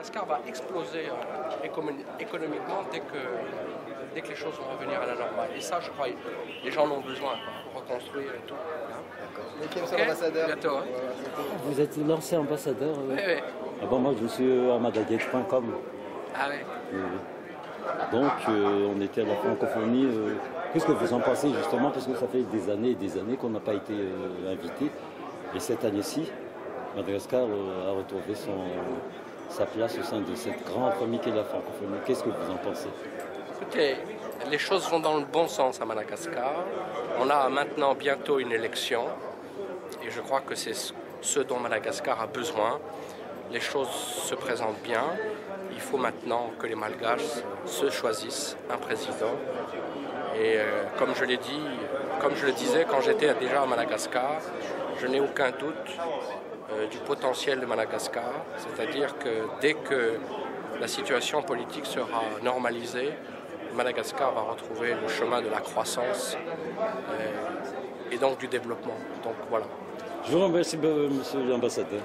Madagascar va exploser économiquement dès que les choses vont revenir à la normale. Et ça, je crois, les gens en ont besoin pour reconstruire et tout. Ok, monsieur l'ambassadeur. Bientôt. Hein. Vous êtes l'ancien ambassadeur Oui, oui. Ah bon, moi je suis à madagascar.com. Ah oui. Donc on était à la francophonie. Qu'est-ce que vous en pensez justement? Parce que ça fait des années et des années qu'on n'a pas été invité. Et cette année-ci, Madagascar a retrouvé sa place au sein de cette grande famille qu'est la francophonie. Qu'est-ce que vous en pensez? Écoutez, les choses vont dans le bon sens à Madagascar. On a maintenant bientôt une élection. Et je crois que c'est ce dont Madagascar a besoin. Les choses se présentent bien. Il faut maintenant que les Malgaches se choisissent un président. Et comme je l'ai dit, comme je le disais quand j'étais déjà à Madagascar, je n'ai aucun doute du potentiel de Madagascar. C'est-à-dire que dès que la situation politique sera normalisée, Madagascar va retrouver le chemin de la croissance et donc du développement. Donc voilà. Je vous remercie, monsieur l'ambassadeur.